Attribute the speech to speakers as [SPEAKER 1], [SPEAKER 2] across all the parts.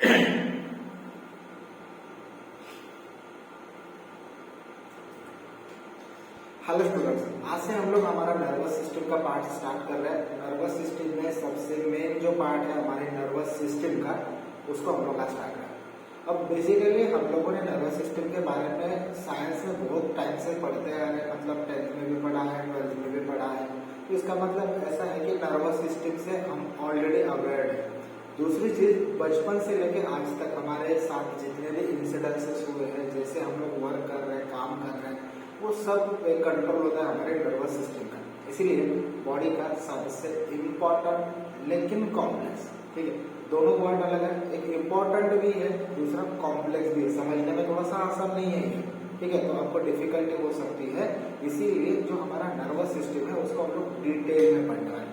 [SPEAKER 1] Hello students, आज से हम लोग हमारा नर्वस सिस्टम का पार्ट स्टार्ट कर रहे हैं। नर्वस सिस्टम में सबसे मेन जो पार्ट है हमारे नर्वस सिस्टम का, उसको हम लोग आज स्टार्ट करें। अब बेसिकली हम लोगों ने नर्वस सिस्टम के बारे में साइंस में बहुत टाइम से पढ़ते आ रहे हैं, मतलब 10th में भी पढ़ा है, 12th में भी पढ़ा है। तो इसका मतलब ऐसा है कि नर्वस सिस्टम से हम ऑलरेडी अवेयर है। दूसरी चीज, बचपन से लेकर आज तक हमारे साथ जितने भी इंसिडेंसेस हुए हैं, जैसे हम लोग वर्क कर रहे हैं, काम कर रहे हैं, वो सब कंट्रोल होता है हमारे नर्वस सिस्टम का। इसीलिए बॉडी का सबसे इम्पोर्टेंट लेकिन कॉम्प्लेक्स, ठीक है, दोनों वर्ड अलग है, एक इम्पोर्टेंट भी है, दूसरा कॉम्प्लेक्स भी है। समझने में थोड़ा सा आसान नहीं है ये, ठीक है, तो आपको डिफिकल्टी हो सकती है। इसीलिए जो हमारा नर्वस सिस्टम है उसको हम लोग डिटेल में पढ़ना है।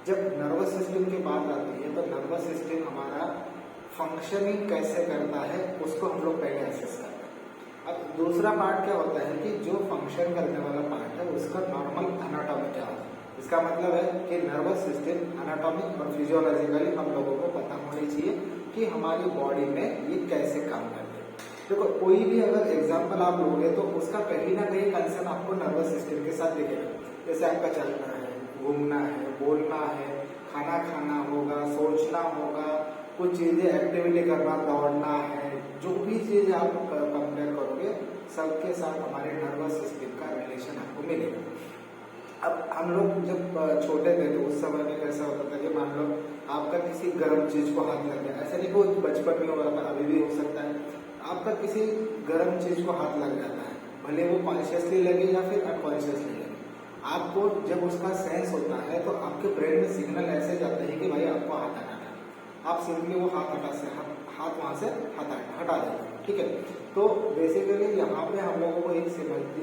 [SPEAKER 1] जब नर्वस सिस्टम की बात आती है तो नर्वस सिस्टम हमारा फंक्शनिंग कैसे करता है उसको हम लोग पहले असेस करते हैं। अब दूसरा पार्ट क्या होता है कि जो फंक्शन करने वाला पार्ट है उसका नॉर्मल एनाटॉमी क्या होता है। इसका मतलब है कि नर्वस सिस्टम एनाटॉमिक और फिजियोलॉजिकली हम लोगों को पता होनी चाहिए कि हमारी बॉडी में ये कैसे काम करते हैं। देखो, कोई भी अगर एग्जाम्पल आप लोगे तो उसका कहीं ना कहीं कंसर्न आपको नर्वस सिस्टम के साथ दिखेगा। जैसे आपका चलना है, घूमना है, बोलना है, खाना खाना होगा, सोचना होगा, कुछ चीजें एक्टिविटी करना, दौड़ना है, जो भी चीज आप कंपेयर करोगे सबके साथ हमारे नर्वस सिस्टम का रिलेशन आपको मिलेगा। अब हम लोग जब छोटे थे तो उस समय में कैसा होता था कि मान लो आपका किसी गर्म चीज को हाथ लग गया, ऐसा नहीं कोई बचपन में हो रहा था, अभी भी हो सकता है, आपका किसी गर्म चीज को हाथ लग जाता है, भले वो कॉन्शियसली लगे या फिर अनकॉन्शियसली लगे। आपको जब उसका सेंस होता है तो आपके ब्रेन में सिग्नल ऐसे जाते हैं कि भाई आपको हाथ हटाना है। आप सिंपली वो हाथ वहां से हटा देते हैं, ठीक है। तो बेसिकली यहाँ पे हम लोगों को एक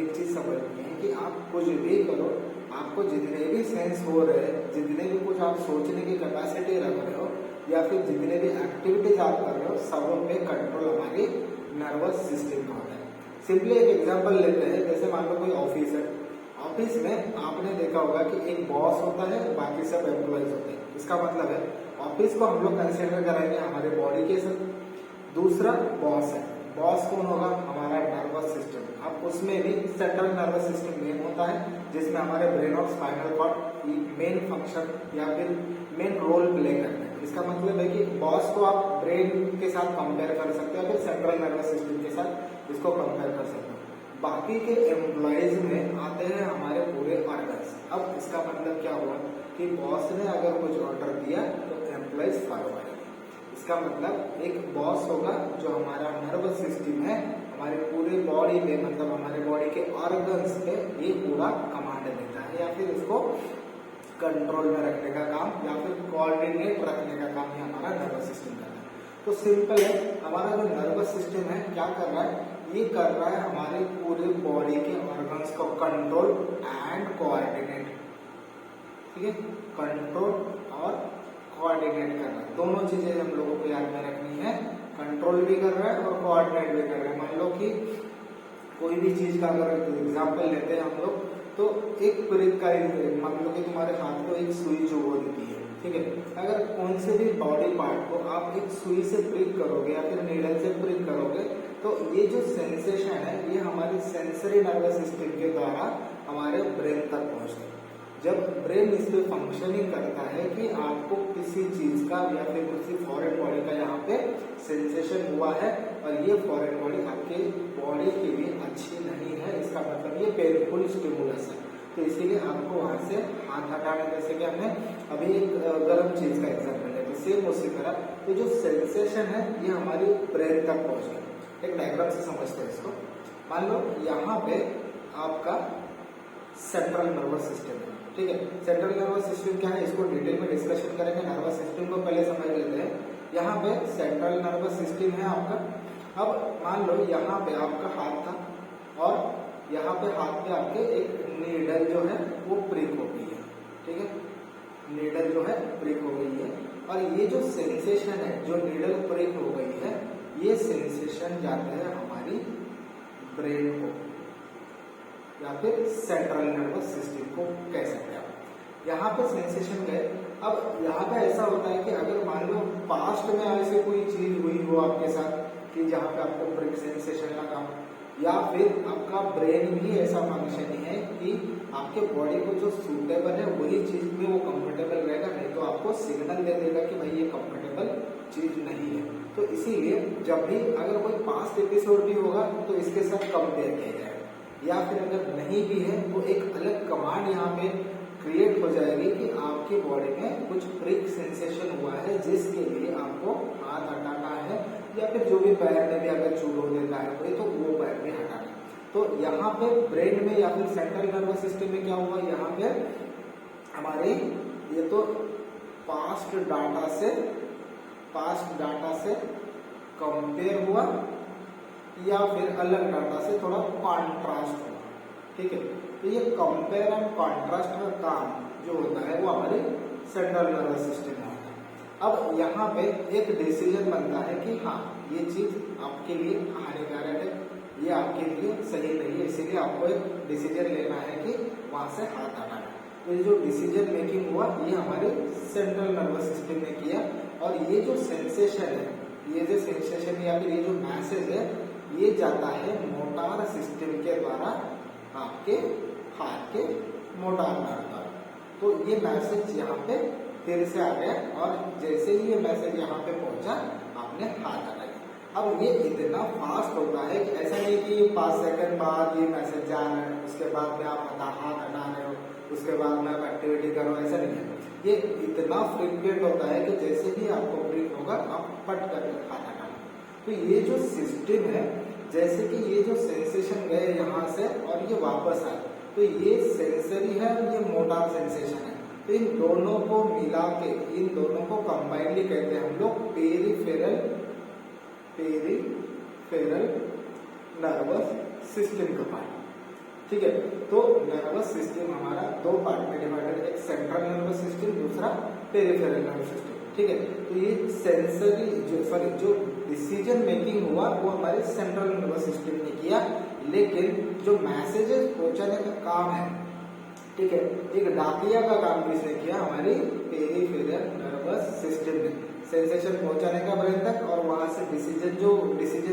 [SPEAKER 1] चीज समझनी है कि आप कुछ भी करो, आपको जितने भी सेंस हो रहे हैं, जितने भी कुछ आप सोचने की कैपेसिटी रख रहे हो या फिर जितने भी एक्टिविटीज आप कर रहे हो, सब पे कंट्रोल हमारी नर्वस सिस्टम का होता है। सिंपली एक एग्जांपल लेते हैं, जैसे मान लो कोई ऑफिस है, ऑफिस में आपने देखा होगा कि एक बॉस होता है, बाकी सब एम्प्लॉइज होते हैं। इसका मतलब है ऑफिस को हम लोग कंसिडर करेंगे हमारे बॉडी के साथ। दूसरा बॉस है, बॉस कौन होगा? हमारा नर्वस सिस्टम। अब उसमें भी सेंट्रल नर्वस सिस्टम मेन होता है, जिसमें हमारे ब्रेन और स्पाइनल कॉर्ड मेन फंक्शन या फिर मेन रोल प्ले करते हैं। इसका मतलब है कि बॉस को आप ब्रेन के साथ कंपेयर कर सकते हो, फिर सेंट्रल नर्वस सिस्टम के साथ इसको कंपेयर कर सकते हो। बाकी के एम्प्लॉयज में आते हैं हमारे पूरे ऑर्गन्स। अब इसका मतलब क्या हुआ कि बॉस ने अगर कुछ ऑर्डर दिया तो एम्प्लॉयज फॉलो करेंगे। इसका मतलब एक बॉस होगा जो हमारा नर्वस सिस्टम है, हमारे पूरे बॉडी पे, मतलब हमारे बॉडी के ऑर्गन्स पे ये पूरा कमांड देता है या फिर इसको कंट्रोल में रखने का काम या फिर कोऑर्डिनेट रखने का काम ये हमारा नर्वस सिस्टम करता है। तो सिंपल है, हमारा जो नर्वस सिस्टम है क्या कर रहा है? ये कर रहा है हमारे पूरे बॉडी के ऑर्गन्स को कंट्रोल एंड कोऑर्डिनेट, ठीक है, कंट्रोल और कोऑर्डिनेट कर रहा है। दोनों चीजें हम लोगों को याद में रखनी है, कंट्रोल भी कर रहा है और कोऑर्डिनेट भी कर रहा है। मान लो कि कोई भी चीज का अगर एग्जाम्पल लेते हैं हम लोग, तो एक प्रिक का मान लो कि तुम्हारे हाथ को एक सुई जो वो देती है, ठीक है, अगर कौन से भी बॉडी पार्ट को आप एक सुई से प्रिक करोगे या फिर नीडल से प्रिक करोगे तो ये जो सेंसेशन है ये हमारी सेंसरी नर्वस सिस्टम के द्वारा हमारे ब्रेन तक पहुंचता है। जब ब्रेन इस पे फंक्शनिंग करता है कि आपको किसी चीज का या फिर किसी फॉरेन बॉडी का यहाँ पे सेंसेशन हुआ है और ये फॉरेन बॉडी आपके बॉडी के लिए अच्छी नहीं है, इसका मतलब ये पेनफुल स्टिमुलस है, तो इसीलिए आपको वहां से हाथ हटाना। जैसे कि हमने अभी एक गर्म चीज का एग्जाम्पल है, सेम उसी तरह तो जो सेंसेशन है ये हमारी ब्रेन तक पहुंच गया। एक डायग्राम से समझते हैं इसको। मान लो यहाँ पे आपका सेंट्रल नर्वस सिस्टम है, ठीक है। सेंट्रल नर्वस सिस्टम क्या है इसको डिटेल में डिस्कशन करेंगे। नर्वस सिस्टम को पहले समझ लेते हैं। यहाँ पे सेंट्रल नर्वस सिस्टम है आपका। अब मान लो यहाँ पे आपका हाथ था और यहाँ पे हाथ पे आपके एक नीडल जो है वो प्रिक हो गई है, ठीक है, नीडल जो है प्रिक हो गई है और ये जो सेंसेशन है, जो नीडल प्रिक हो गई है, ये सेंसेशन जाते हैं हमारी ब्रेन को या फिर सेंट्रल नर्वस सिस्टम को कह सकते हैं आप। यहाँ पे सेंसेशन गए। अब यहाँ पे ऐसा होता है कि अगर मान लो पास्ट में ऐसे कोई चीज हुई हो हो आपके साथ कि जहाँ पे आपको ब्रेक सेंसेशन लगा, या फिर आपका ब्रेन भी ऐसा फंक्शन है कि आपके बॉडी को जो सूटेबल है वही चीज में वो कंफर्टेबल रहेगा, नहीं तो आपको सिग्नल दे देगा कि भाई ये कंफर्टेबल चीज नहीं है। तो इसीलिए जब भी अगर कोई पास्ट एपिसोड भी होगा तो इसके साथ कंपेयर किया जाएगा, या फिर अगर नहीं भी है तो एक अलग कमांड यहाँ पे क्रिएट हो जाएगी कि आपकी बॉडी में कुछ प्रिक सेंसेशन हुआ है जिसके लिए आपको हाथ हटाना है, या फिर जो भी पैर में भी अगर चूल हो देता है कोई तो वो पैर भी हटाना है। तो यहाँ पे ब्रेन में या फिर सेंट्रल नर्वस सिस्टम में क्या हुआ, यहाँ पे हमारे ये तो पास्ट डाटा से कंपेयर हुआ या फिर अलग डाटा से थोड़ा कॉन्ट्रास्ट हुआ, ठीक है। तो ये कंपेयर एंड कॉन्ट्रास्ट का काम जो होता है वो हमारे सेंट्रल नर्वस सिस्टम में होता है। अब यहाँ पे एक डिसीजन बनता है कि हाँ ये चीज आपके लिए हानिकारक है, ये आपके लिए सही नहीं है, इसीलिए आपको एक डिसीजन लेना है कि वहां से हाथ हटाना है। तो ये जो डिसीजन मेकिंग हुआ ये हमारे सेंट्रल नर्वस सिस्टम ने किया, और ये जो सेंसेशन है, ये जो सेंसेशन या फिर ये जो मैसेज है ये जाता है मोटार सिस्टम के द्वारा आपके हाथ के मोटार नर्व द्वारा। तो ये मैसेज यहाँ पे फिर से आ गया, और जैसे ही ये मैसेज यहाँ पे पहुंचा आपने हाथ हटाया। अब ये इतना फास्ट होता है कि ऐसा नहीं कि 5 सेकंड बाद ये मैसेज जा रहा है उसके बाद में आप हाथ हटा रहे हो उसके बाद में आप एक्टिविटी करो, ऐसा नहीं है। ये इतना फ्रीक्वेंट होता है कि जैसे ही आपको ब्रेक होगा आप फट कर हाथ हटाना। तो ये जो सिस्टम है, जैसे कि ये जो सेंसेशन गए यहाँ से और ये वापस आए, तो ये सेंसरी है और ये मोटार सेंसेशन है। तो इन दोनों को मिला के, इन दोनों को कंबाइनली कहते हैं हम लोग पेरिफेरल नर्वस सिस्टम का पार्ट, ठीक है। तो नर्वस सिस्टम हमारा दो पार्ट में डिवाइडेड है, एक सेंट्रल नर्वस सिस्टम, दूसरा पेरिफेरल नर्वस सिस्टम, ठीक है। तो ये सेंसरी जो डिसीजन मेकिंग हुआ वो हमारे सेंट्रल नर्वस सिस्टम ने किया, लेकिन जो मैसेजेस पहुंचाने का काम है, ठीक है, एक डाकिया का काम किसने किया, हमारी पेरिफेरल नर्वस सिस्टम ने सेंसेशन पहुंचाने का ब्रेन तक, और वहां से डिसीजन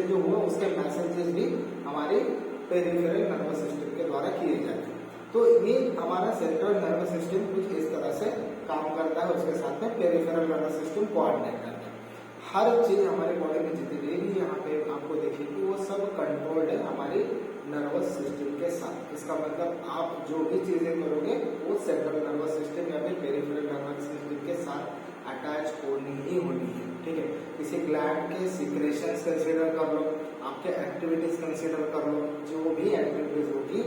[SPEAKER 1] जो हुआ उसके मैसेजेस भी हमारे पेरिफेरल नर्वस सिस्टम के द्वारा किए जाते हैं। तो ये हमारा सेंट्रल नर्वस सिस्टम कुछ इस तरह से काम करता है, उसके साथ में पेरिफेरल नर्वस सिस्टम कोऑर्डिनेट करता है। हर चीज हमारे बॉडी में जितनी भी यहाँ पे आपको देखेगी वो सब कंट्रोल्ड है हमारी नर्वस सिस्टम के साथ। इसका मतलब आप जो भी चीजें करोगे वो सेंट्रल नर्वस सिस्टम या फिर पेरिफेरल नर्वस सिस्टम के साथ अटैच होनी ही होनी है, ठीक है। किसी ग्लैंड के सिक्रेशंस कंसीडर कर लो, आपके एक्टिविटीज कंसीडर कर लो, जो भी एक्टिविटीज होगी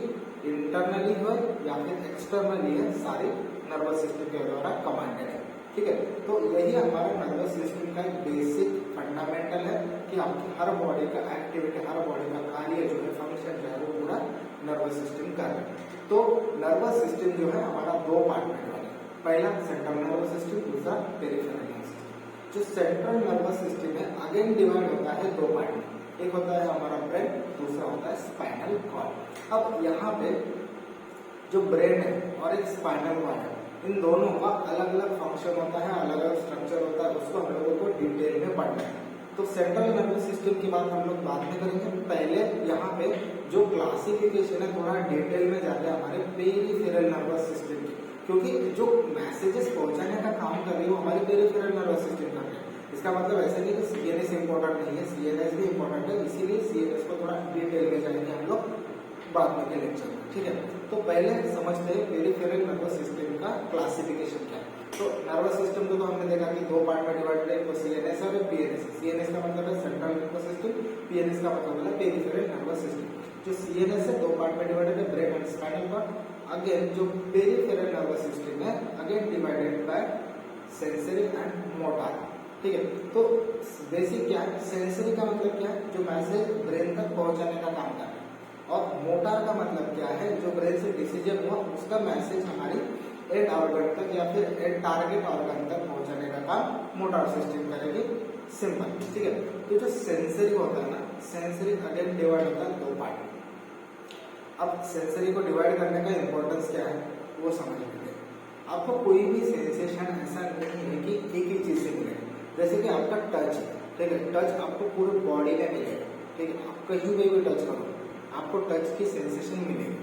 [SPEAKER 1] इंटरनली हो या फिर एक्सटर्नली है, सारी नर्वस सिस्टम के द्वारा कमांडेड है, ठीक है। तो यही हमारा नर्वस सिस्टम का एक बेसिक फंडामेंटल है कि आपकी हर बॉडी का एक्टिविटी, हर बॉडी का कार्य जो है, फंक्शन जो है वो पूरा नर्वस सिस्टम कर रहा है। तो नर्वस सिस्टम जो है हमारा दो पार्ट में डिवाइड है, पहला सेंट्रल नर्वस सिस्टम, दूसरा पेरिफेरल नर्वस सिस्टम। जो सेंट्रल नर्वस सिस्टम है अगेन डिवाइड होता है दो पार्ट में, एक होता है हमारा ब्रेन, दूसरा होता है स्पाइनल कॉर्ड। अब यहाँ पे जो ब्रेन है और एक स्पाइनल कॉर्ड है, इन दोनों का अलग अलग फंक्शन होता है, अलग अलग स्ट्रक्चर होता है, उसको हम लोगों को डिटेल में पढ़ना है। तो सेंट्रल नर्वस सिस्टम की बात हम लोग बाद में करेंगे, पहले यहाँ पे जो क्लासिफिकेशन है थोड़ा डिटेल में जाते हैं हमारे पेरिफेरल नर्वस सिस्टम की, क्योंकि जो मैसेजेस पहुंचाने का काम कर रही है वो हमारे पेरिफेरल नर्वस सिस्टम कर रहे हैं। इसका मतलब ऐसा नहीं कि सीएनएस इंपॉर्टेंट नहीं है, सीएनएस भी इंपॉर्टेंट है, इसीलिए सीएनएस को थोड़ा डिटेल में जाएंगे हम लोग बाद में के लेक्चर में, ठीक है। तो पहले समझते हैं पेरिफेरल नर्वस सिस्टम का क्लासिफिकेशन क्या है। तो नर्वस सिस्टम को तो हमने देखा कि दो पार्ट में डिवाइडेड है, एक सीएनएस और एक पीएनएस। सीएनएस का मतलब है सेंट्रल नर्वस सिस्टम, पीएनएस का मतलब है पेरिफेरल नर्वस सिस्टम। जो सीएनएस है दो पार्ट में डिवाइडेड है, brain and spinal cord. Again जो पेरिफेरल नर्वस सिस्टम है again divided by sensory and motor, ठीक है। तो बेसिक क्या है, सेंसरी का मतलब क्या है, जो मैसेज ब्रेन तक पहुंचाने का काम करता है, और मोटार का मतलब क्या है, जो ब्रेन से डिसीजन हुआ उसका मैसेज हमारी एंड ऑर्गन तक या फिर एंड टारगेट ऑर्गन तक पहुंचाने का काम मोटार सिस्टम करेगी, सिंपल, ठीक है। तो जो सेंसरी होता है ना, सेंसरी अगेन डिवाइड होता है दो पार्ट। अब सेंसरी को डिवाइड करने का इंपॉर्टेंस क्या है वो समझ लेते हैं। आपको कोई भी सेंसेशन ऐसा नहीं है कि एक ही चीज से मिलेगा। जैसे कि आपका टच है, ठीक है। टच आपको पूरे बॉडी में मिलेगा, ठीक है। आप कहीं पे भी टच करो आपको टच की सेंसेशन मिलेगी।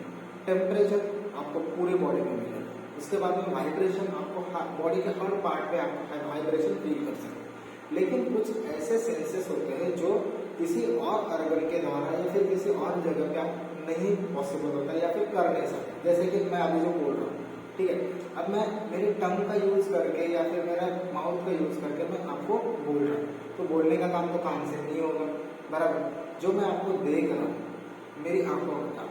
[SPEAKER 1] टेम्परेचर आपको पूरी बॉडी में मिलेगा। उसके बाद में वाइब्रेशन आपको बॉडी के हर पार्ट पे आप वाइब्रेशन फील कर सकते हैं। लेकिन कुछ ऐसे सेंसेस होते हैं जो किसी और ऑर्गन के द्वारा या फिर किसी और जगह पे आप नहीं पॉसिबल होता या फिर कर नहीं सकते। जैसे कि मैं अभी जो बोल रहा हूँ, ठीक है, अब मैं मेरी टंग का यूज करके या फिर मेरा माउथ का यूज करके मैं आपको बोल रहा हूँ, तो बोलने का काम तो कान से नहीं होगा, बराबर। जो मैं आपको देख रहा हूँ मेरी आंखों का काम,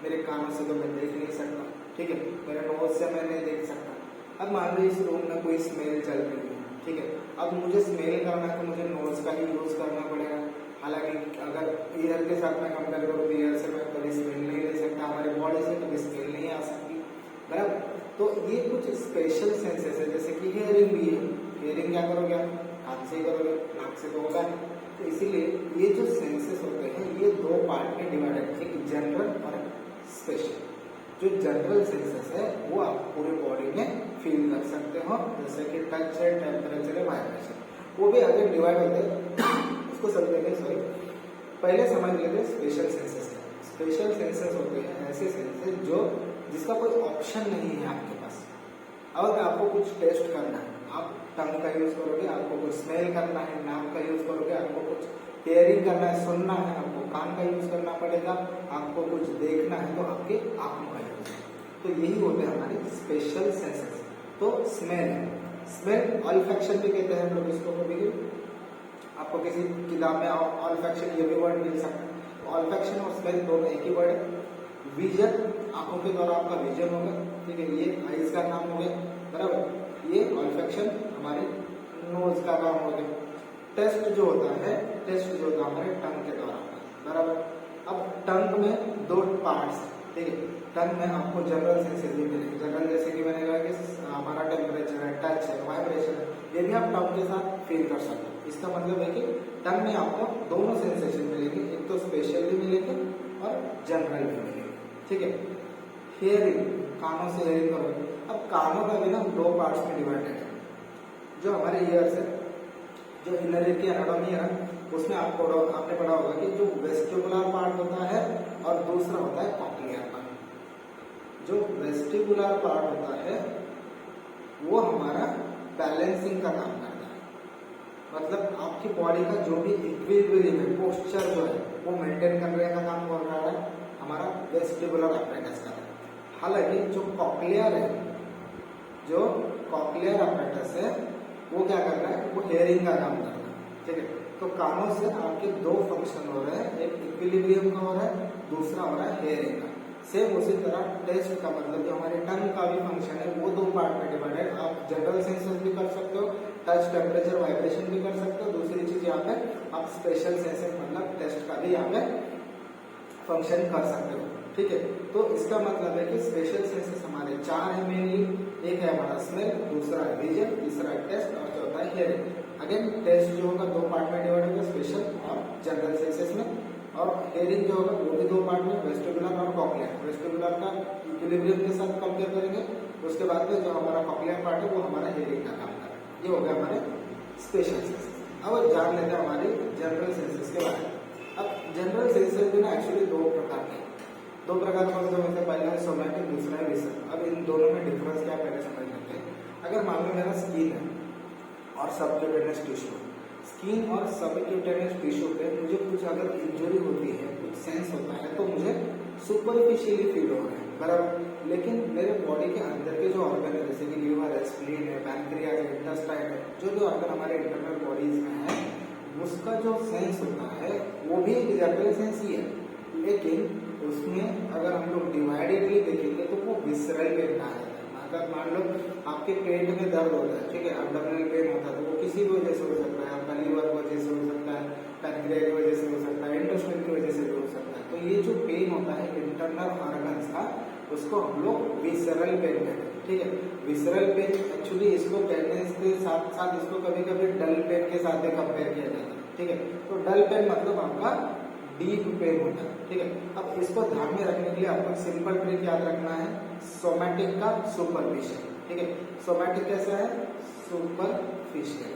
[SPEAKER 1] मेरे कानों से तो मैं देख नहीं सकता, ठीक है, मेरे नोज से मैं नहीं देख सकता। अब मान लो इस रूम में कोई स्मेल चल रही है, ठीक है, अब मुझे स्मेल करना है तो मुझे नोज का ही यूज करना पड़ेगा। हालांकि अगर ईयर के साथ में कंपेयर करूँ तो ईयर से मैं कभी स्मेल नहीं ले सकता, हमारे बॉडी से कभी स्मेल नहीं आ सकती, बराबर। तो ये कुछ स्पेशल सेंसेस है, जैसे कि हियरिंग भी है। हियरिंग क्या करोगे आप, कान से ही करोगे, नाक से तो होगा नहीं। तो इसीलिए ये जो सेंसेस होते हैं ये दो पार्ट में डिवाइडेड, एक जनरल और स्पेशल। जो जनरल सेंसेस है वो आप पूरे बॉडी में फील कर सकते हो, जैसे कि टच है, टेम्परेचर है, वाइब्रेशन, वो भी अगर डिवाइड होते हैं उसको समझेंगे। सॉरी, पहले समझ लेते स्पेशल सेंसेस है। स्पेशल सेंसेस होते हैं ऐसे सेंसेस जो जिसका कोई ऑप्शन नहीं है आपके पास। अगर आपको कुछ टेस्ट करना है आप टंग का यूज करोगे, आपको कुछ स्मेल करना है नाक का यूज करोगे, आपको कुछ हियरिंग करना है, सुनना है, आपको कान का यूज करना पड़ेगा, आपको कुछ देखना है तो आपके आंखों का यूज। तो यही होते हैं हमारे स्पेशल सेंसेस। तो स्मेल, स्मेल ऑल्फैक्शन भी कहते हैं हम लोग इसको। कभी आपको किसी किताब में ऑल्फैक्शन ये भी वर्ड मिल सकता है। ऑल्फैक्शन और स्मेल दोनों एक ही वर्ड है। विजन, आंखों के द्वारा आपका विजन होगा, ठीक है, ये आईज का नाम हो गया, बराबर। ये ऑल्फैक्शन हमारे नोज का काम हो गया। टेस्ट जो होता है, टेस्ट जो होता है हमारे टंग के द्वारा, बराबर। अब टंग में दो पार्ट्स हैं, ठीक है। टंग में आपको जनरल सेंसेस भी मिलेंगे। जनरल जैसे कि मैंने कहा कि हमारा टेम्परेचर है, टच है, वाइब्रेशन है, ये भी आप टंग के साथ फील कर सकते हो। इसका मतलब है कि टंग में आपको दोनों सेंसेशन मिलेंगे, एक तो स्पेशल भी मिलेंगे और जनरल भी मिलेंगे, ठीक है। हियरिंग, कानों से हियरिंग करोगे। अब कानों का भी ना दो पार्ट्स में डिवाइडेड है। जो हमारे ईयर से जो इनर ईयर की एनाटॉमी है ना, उसमें आपने पढ़ा होगा कि जो वेस्टिबुलर पार्ट होता है और दूसरा होता है कॉक्लियर पार्ट। जो वेस्टिबुलर पार्ट होता है वो हमारा बैलेंसिंग का काम करता है, मतलब आपकी बॉडी का जो भी इक्विलिब्रियम है, पोस्चर जो है वो मेंटेन करने का काम कर रहा है हमारा वेस्टिबुलर apparatus का। हालांकि जो कॉक्लियर है, जो कॉक्लियर apparatus है वो क्या कर रहा है, वो हियरिंग का काम कर रहा है, ठीक है। तो कानों से आपके दो फंक्शन हो रहे हैं, एक इक्विलिब्रियम का हो रहा है, दूसरा हो रहा है हियरिंग का। सेम उसी तरह टेस्ट का मतलब जो हमारे टंग का भी फंक्शन है वो दो पार्ट में डिवाइडेड। आप जनरल सेंसेस भी कर सकते हो, टच, टेम्परेचर, वाइब्रेशन भी कर सकते हो। दूसरी चीज यहाँ पे आप स्पेशल सेंसेस मतलब टेस्ट का भी यहाँ पे फंक्शन कर सकते हो, ठीक है। तो इसका मतलब है कि स्पेशल सेंसेस हमारे चार है मेनली। एक है हमारा स्मेल, दूसरा है विजन, तीसरा है टेस्ट और चौथा है हियरिंग। अगेन टेस्ट जो होगा दो पार्ट में डिवाइड होगा, स्पेशल और जनरल सेंसेस में। और हियरिंग जो होगा वो भी दो पार्ट में, वेस्टिबुलर और कॉक्लियर। वेस्टिबुलर का इक्विलिब्रियम के साथ कंपेयर करेंगे, उसके बाद में जो हमारा कॉक्लियर पार्ट है वो हमारा हियरिंग का काम करेगा। ये हो गया हमारे स्पेशल सेंसेस। अब जान लेते हैं हमारे जनरल सेंसेस के बारे में। अब जनरल सेंसेस भी ना एक्चुअली दो प्रकार के, दो प्रकार कौन से होते हैं, पहला है सोमैटिक, दूसरा है विसरल। अब इन दोनों में डिफरेंस क्या पहले समझ लेते हैं। अगर मान लो मेरा स्किन है और सबक्यूटेनियस टिश्यू, स्किन और सबक्यूटेनियस टिश्यू पे मुझे कुछ अगर इंजरी होती है, कुछ सेंस होता है तो मुझे सुपरफिशियली फील हो रहा है, बराबर। लेकिन मेरे बॉडी के अंदर के जो ऑर्गन है जैसे कि लीवर है, स्प्लीन है, पैनक्रियाज है, इंटेस्टाइन है, जो जो ऑर्गन हमारे इंटरनल बॉडीज में है उसका जो सेंस होता है वो भी एक जनरल सेंस ही है। लेकिन उसमें अगर हम लोग डिवाइडेडली देखेंगे तो वो विसरल पेन कहा जाता है। अगर मान लो आपके पेट में दर्द होता है, ठीक है, एब्डोमिनल पेन होता है, तो वो किसी भी वजह से हो सकता है, आपका लीवर की वजह से हो सकता है, पैनक्रिया की वजह से हो सकता है, इंटेस्टाइन की वजह से भी हो सकता है। तो ये जो पेन होता है इंटरनल ऑर्गन्स का, उसको हम लोग विसरल पेन कहते हैं, ठीक है। विसरल पेन एक्चुअली इसको कहने के साथ साथ इसको कभी कभी डल पेन के साथ भी कंपेयर किया जाता है, ठीक है। तो डल पेन मतलब आपका डीप पेन होता है, ठीक है। अब इसको ध्यान में रखने के लिए आपको सिंपल ट्रिक याद रखना है, सोमैटिक का सुपरफिशियल, ठीक है। सोमैटिक कैसा है, सुपरफिशियल,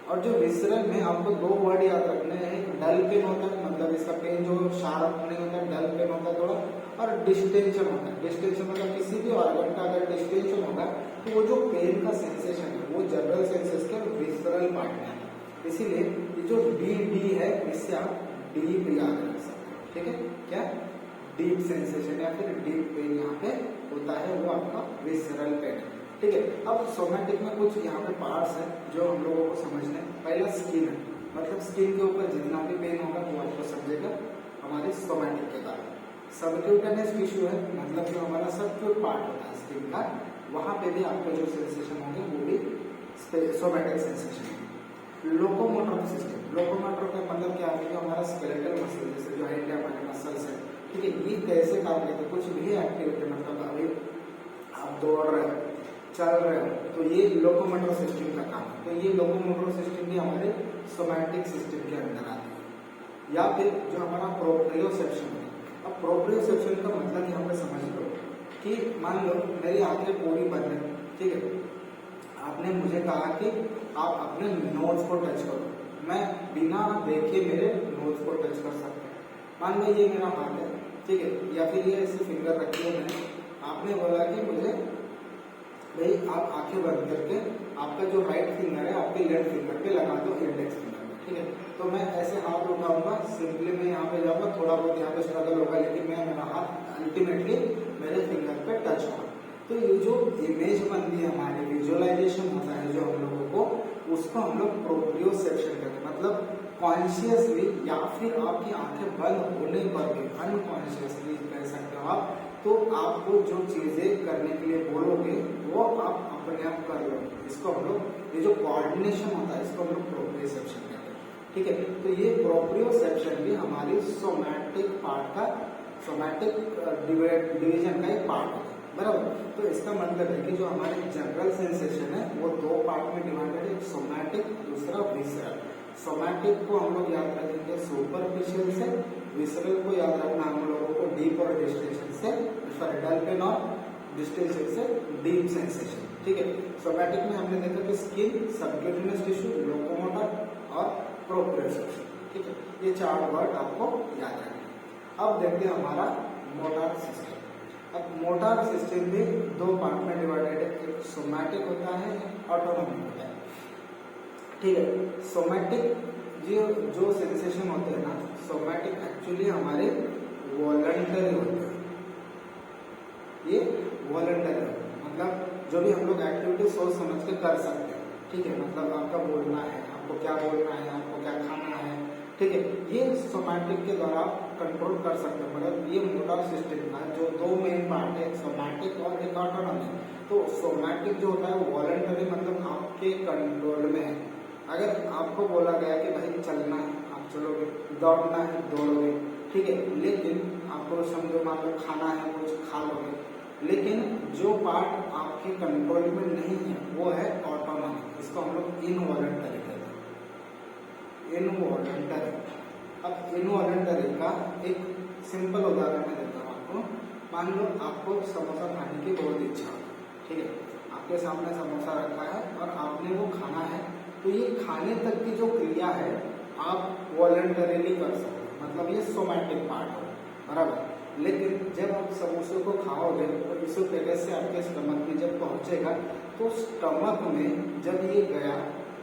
[SPEAKER 1] और जो विसरल में आपको दो वर्ड याद रखने हैं, डल पेन होता है, मतलब इसका पेन जो शार्प नहीं होता है, डल पेन होता है थोड़ा, और डिस्टेंशन होता है। डिस्टेंशन मतलब किसी भी ऑर्गन का अगर डिस्टेंशन होगा तो वो जो पेन का सेंसेशन है वो जनरल सेंसेस के विसरल पार्ट में आता है। इसीलिए ये जो डी है इससे आप डीप याद रख सकते हैं, ठीक है। क्या डीप सेंसेशन या फिर डीप पेन यहाँ पे होता है वो आपका विसरल पेन, ठीक है। अब सोमैटिक में कुछ यहाँ पे पार्ट्स हैं जो हम लोगों को समझने हैं। पहला स्किन है, मतलब स्किन के ऊपर जितना भी पेन होगा वो आपको समझेगा हमारे सोमैटिक के कारण। सबक्यूटेनियस टिश्यू है, मतलब जो हमारा सबक्यूट पार्ट होता है स्किन का, वहाँ पे भी आपको जो सेंसेशन होंगे वो भी सोमैटिक सेंसेशन है। लोकोमोटर सिस्टम, लोकोमोटर का मतलब क्या है, जो हमारा स्केलेटल मसल जैसे जो है हमारे मसल्स है, ठीक है, ये कैसे काम करते हैं, कुछ भी एक्टिविटी, मतलब अभी आप दौड़ रहे हो, चल रहे हो, तो ये लोकोमोटर सिस्टम का काम है। तो ये लोकोमोटर सिस्टम भी हमारे सोमैटिक सिस्टम के अंदर आती है। या फिर जो हमारा प्रोप्रियोसेप्शन है, अब प्रोप्रियोसेप्शन का मतलब यहाँ पे समझ लो कि मान लो मेरी आंखें पूरी बंद है, ठीक है, आपने मुझे कहा कि आप अपने नोज को टच करो, मैं बिना देखे मेरे नोज को टच कर सकते हैं। मान लो ये मेरा हाथ है, ठीक है, या फिर ये ऐसी फिंगर रखी है मैंने, आपने बोला कि मुझे भाई आप आंखें बंद करके आपका जो राइट फिंगर है आपके लेफ्ट फिंगर पे लगा दो, इंडेक्स फिंगर पे, ठीक है। तो मैं ऐसे हाथ उठाऊंगा, सिंपली मैं यहाँ पे जाऊंगा, थोड़ा बहुत यहाँ पे स्ट्रगल होगा, लेकिन मैं मेरा हाथ अल्टीमेटली मेरे फिंगर पे टच होगा। तो ये जो इमेज बनती है हमारी, विजुअलाइजेशन होता है जो हम लोगों को, उसको हम लोग प्रोप्रियोसेप्शन कहते हैं। मतलब कॉन्शियसली या फिर आपकी आंखें बंद होने पर भी अनकॉन्शियसली कह सकते हो आप, तो आपको जो चीजें करने के लिए बोलोगे वो आप अपने आप कर लो। इसको हम लोग, ये जो कोऑर्डिनेशन होता है इसको हम लोग प्रोप्रियोसेप्शन कहते हैं, ठीक है। तो ये प्रोप्रियोसेप्शन भी हमारी सोमैटिक पार्ट का, सोमैटिक डिवीजन का एक पार्ट है, बराबर। तो इसका मतलब है कि जो हमारे जनरल सेंसेशन है वो दो पार्ट में डिवाइडेड है, एक सोमैटिक, दूसरा विसरल। सोमैटिक को हम लोग याद रखेंगे सुपरफिशियल से, विसरल को याद रखना हम लोगों को डीप और डिस्टेंशन से, सॉरी डल पेन और डिस्टेंशन से डीप सेंसेशन, ठीक है। सोमैटिक में हमने देखा कि स्किन, सबक्यूटेनियस टिश्यू, लोकोमोटर और प्रोप्रियोसेप्शन, ठीक है। ये चार वर्ड आपको याद रखना। अब देखते हैं हमारा मोटार सिस्टम। अब मोटार सिस्टम भी दो पार्ट में डिवाइडेड है, एक सोमैटिक होता है, ऑटोनोमिक होता है, ठीक है। सोमैटिक जो सेंसेशन होते हैं ना, सोमैटिक एक्चुअली हमारे वॉलंटरी होते हैं, ये वॉलंटरी होते हैं, मतलब जो भी हम लोग एक्टिविटी सोच समझ के कर सकते हैं, ठीक है। मतलब आपका बोलना है, आपको क्या बोलना है, आपको क्या खाना है, ठीक है, ये सोमैटिक के द्वारा कंट्रोल कर सकते हैं। मतलब ये मोटार सिस्टम का जो दो मेन पार्ट है, सोमैटिक और एक ऑटोनोमिक। तो सोमैटिक जो होता है वॉलंटरी, मतलब आपके कंट्रोल में है। अगर आपको बोला गया कि भाई चलना है, आप चलोगे, दौड़ना है, दौड़ोगे, ठीक है, लेकिन आपको समझो मान लो खाना है, कुछ खा लोगे, लेकिन जो पार्ट आपके कंट्रोल में नहीं है वो है ऑटोनोमिक। इसको हम लोग इनवॉलंटरी कहते हैं, इनवॉलंटरी। अब इनवॉलंटरी का एक सिंपल उदाहरण मैं देता हूँ आपको। मान लो आपको समोसा खाने की बहुत इच्छा है, ठीक है, आपके सामने समोसा रखा है और आपने वो खाना है, तो ये खाने तक की जो क्रिया है आप वॉलंटरीली कर सकते हो, मतलब ये सोमैटिक पार्ट है, बराबर। लेकिन जब आप समोसे को खाओगे तो इसी तरह से आपके स्टमक में जब पहुंचेगा, तो स्टमक में जब ये गया,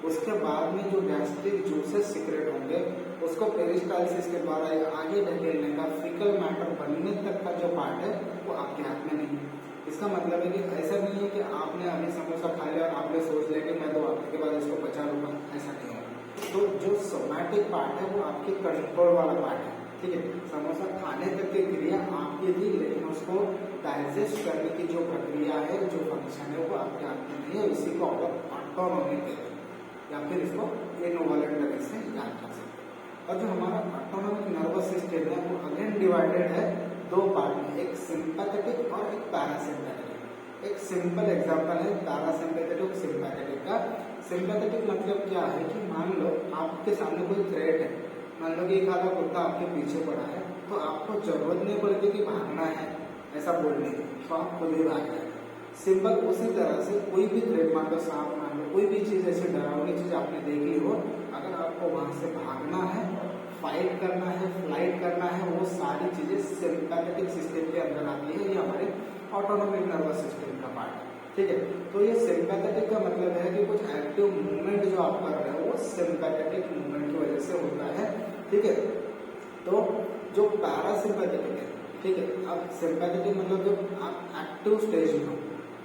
[SPEAKER 1] उसके बाद में जो गैस्ट्रिक जूसेस सीक्रेट होंगे उसको पेरिस्टाल्सिस के द्वारा आगे ढकेलने का, फीकल मैटर बनने तक का जो पार्ट है वो आपके हाथ में नहीं है। इसका मतलब है कि ऐसा नहीं है कि आपने अभी समोसा खा लिया और आपने सोच लिया कि मैं 2 हफ्ते के बाद इसको बचा लूंगा, ऐसा नहीं है। तो जो सोमैटिक पार्ट है वो आपके कंट्रोल वाला पार्ट है, ठीक है। समोसा खाने तक की क्रिया आपकी थी, लेकिन उसको डाइजेस्ट करने की जो प्रक्रिया है, जो फंक्शन है, वो आपके हाथ में नहीं है। इसी को ऑटोनोमिक कहते हैं, या फिर इसको इनवॉलंटरी से याद कर सकते हैं। और जो हमारा ऑटोनोमिक नर्वस सिस्टम है वो अगेन डिवाइडेड है दो पार्ट में, एक सिंपैथेटिक और एक पैरासिम्पैथेटिक। एक सिंपल एग्जांपल है पैरासिम्पैथेटिक सिंपैथेटिक का। सिंपैथेटिक मतलब क्या है कि मान लो आपके सामने कोई थ्रेट है, मान लो कि एक आधा कुत्ता आपके पीछे पड़ा है, तो आपको जरूरत नहीं पड़ती कि भागना है ऐसा बोलने की, तो आप खुद ही भाग जाएगा। सिंपल उसी तरह से कोई भी थ्रेट, मान लो सांप मान लो कोई भी चीज़ ऐसी डरावनी चीज़ आपने देख ली हो, अगर आपको वहाँ से भागना है, फाइट करना है, फ्लाइट करना है, वो सारी चीज़ें सिंपैथेटिक सिस्टम के अंदर आती है। ये हमारे ऑटोनॉमिक नर्वस सिस्टम का पार्ट है, ठीक है। तो ये सिंपैथेटिक का मतलब है कि कुछ एक्टिव मूवमेंट जो आप कर रहे हो वो सिंपैथेटिक मूवमेंट की वजह से होता है, ठीक है। तो जो पैरासिम्पैथेटिक है, ठीक है, अब सिंपैथेटिक मतलब जब आप एक्टिव स्टेज में हो,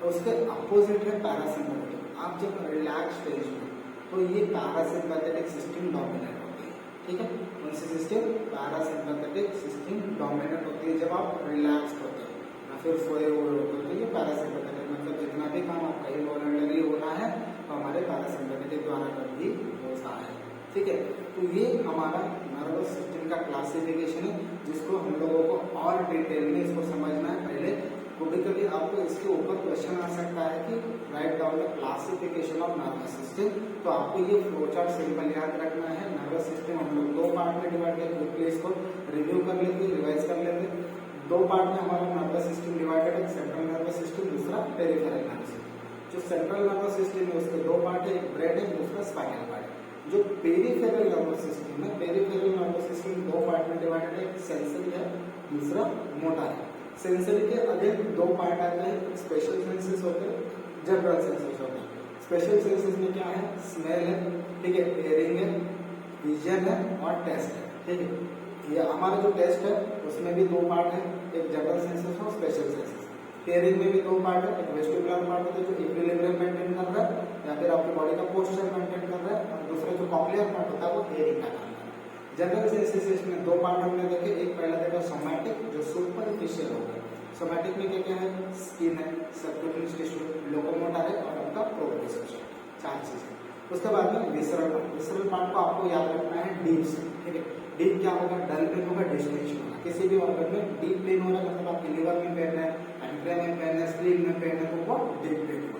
[SPEAKER 1] तो उसके अपोजिट है पैरासिम्पैथेटिक। आप जब रिलैक्स स्टेज में, तो ये पैरासिम्पैथेटिक सिस्टम डोमिनेट होती है, ठीक है। कौन सी सिस्टम? पैरासिम्पैथेटिक सिस्टम डोमिनेट होती है जब आप रिलैक्स होते हो या फिर सोए हुए होते हो। तो ये पैरासिम्पैथेटिक मतलब जितना भी काम आपका इनवॉलंटरी होना है तो हमारे पैरासिम्पैथेटिक द्वारा कर भी होता है, ठीक है। तो ये हमारा नर्वस सिस्टम का क्लासिफिकेशन है, जिसको हम लोगों को और डिटेल में इसको समझना है। पहले कभी कभी आपको इसके ऊपर क्वेश्चन आ सकता है कि write down the classification of nervous system. तो आपको ये फ्लो चार्ट सिंपल याद रखना है। नर्वस सिस्टम हम लोग दो पार्ट में डिवाइड करके इसको रिव्यू कर लेते, रिवाइज कर लेते। दो पार्ट में हमारा नर्वस सिस्टम डिवाइडेड है, सेंट्रल नर्वस सिस्टम, दूसरा पेरिफेरल नर्वस सिस्टम। जो सेंट्रल नर्वस सिस्टम है उसके दो पार्ट है, एक ब्रेन है, दूसरा स्पाइनल पार्ट है। जो पेरिफेरल नर्वस सिस्टम है, पेरिफेरल नर्वस सिस्टम दो पार्ट में डिवाइडेड है, एक सेंसरी है, दूसरा मोटर है। सेंसरी के अगेन दो पार्ट आते हैं, स्पेशल सेंसेस होते हैं, जनरल सेंसेस होते हैं। स्पेशल सेंसेस में क्या है? स्मेल है, ठीक है, हियरिंग है, विजन है और टेस्ट है, ठीक है। ये हमारा जो टेस्ट है उसमें भी दो पार्ट है, एक जनरल सेंसेस और स्पेशल सेंसेस। हियरिंग में भी दो पार्ट है, एक वेस्टिबुलर पार्ट होता है जो इक्विलिब्रियम मेंटेन कर रहा है या फिर आपकी बॉडी का पोस्चर मेंटेन कर रहा है, और दूसरा जो कॉक्लियर पार्ट होता है वो हियरिंग का काम करता है। जनरल सेंसेस में दो पार्ट हमने देखे, एक पहला देखा सोमैटिक जो सुपरफिशियल होगा। सोमैटिक में क्या क्या है? स्किन है, सबक्यूटेनियस टिश्यू, लोकोमोटर है और आपका प्रोप्रियोसेप्शन, चार चीजें। उसके बाद में विसरल पार्ट। विसरल पार्ट को आपको याद रखना है डीप से, ठीक है। डीप क्या होगा? डल पेन होगा, डिस्टेंशन होगा। किसी भी ऑर्गन में डीप पेन हो रहा है मतलब आपके लिवर में पेन है, पैनक्रिया में पेन है, स्प्लीन में पेन है, तो वो डीप पेन होगा।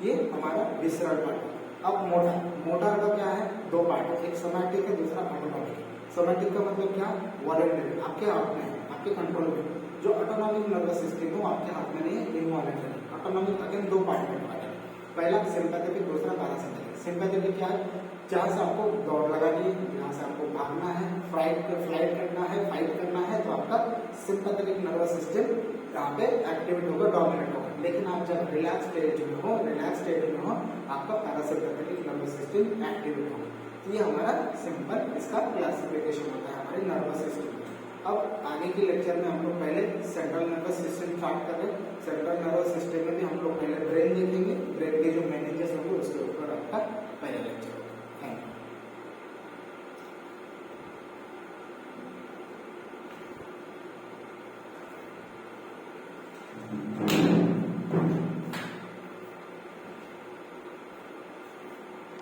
[SPEAKER 1] ये हमारा विसरल पार्ट है। अब मोटर, मोटर का क्या है? दो पार्ट है, एक सोमैटिक है, दूसरा ऑटोनॉमिक। सोमैटिक का मतलब क्या? वॉलंटरी, आपके हाथ में है, आपके कंट्रोल में। जो ऑटोनॉमिक नर्वस सिस्टम है वो आपके हाथ में नहीं है, इनवॉलंटरी। ऑटोनॉमिक अगेन दो पार्ट में डिवाइडेड है, पहला सिंपैथेटिक, दूसरा पैरासिम्पैथेटिक। सिंपैथेटिक क्या है? जहाँ से आपको दौड़ लगानी है, जहाँ से आपको भागना है, फ्लाइट करना है, फाइट करना है, तो आपका सिंपैथेटिक नर्वस सिस्टम यहाँ पे एक्टिवेट होगा, डोमिनेट होगा। लेकिन आप जब रिलैक्स स्टेज में हो, आपका पैरासिम्पैथेटिक नर्वस सिस्टम एक्टिवेट होगा। तो ये हमारा सिंपल इसका क्लासिफिकेशन होता है हमारे नर्वस सिस्टम में। अब आगे के लेक्चर में हम लोग पहले सेंट्रल नर्वस सिस्टम स्टार्ट कर रहे हैं। सेंट्रल नर्वस सिस्टम में भी हम लोग पहले ब्रेन देखेंगे, ब्रेन के जो मैनेजर्स होंगे उसके ऊपर आपका पहला लेक्चर।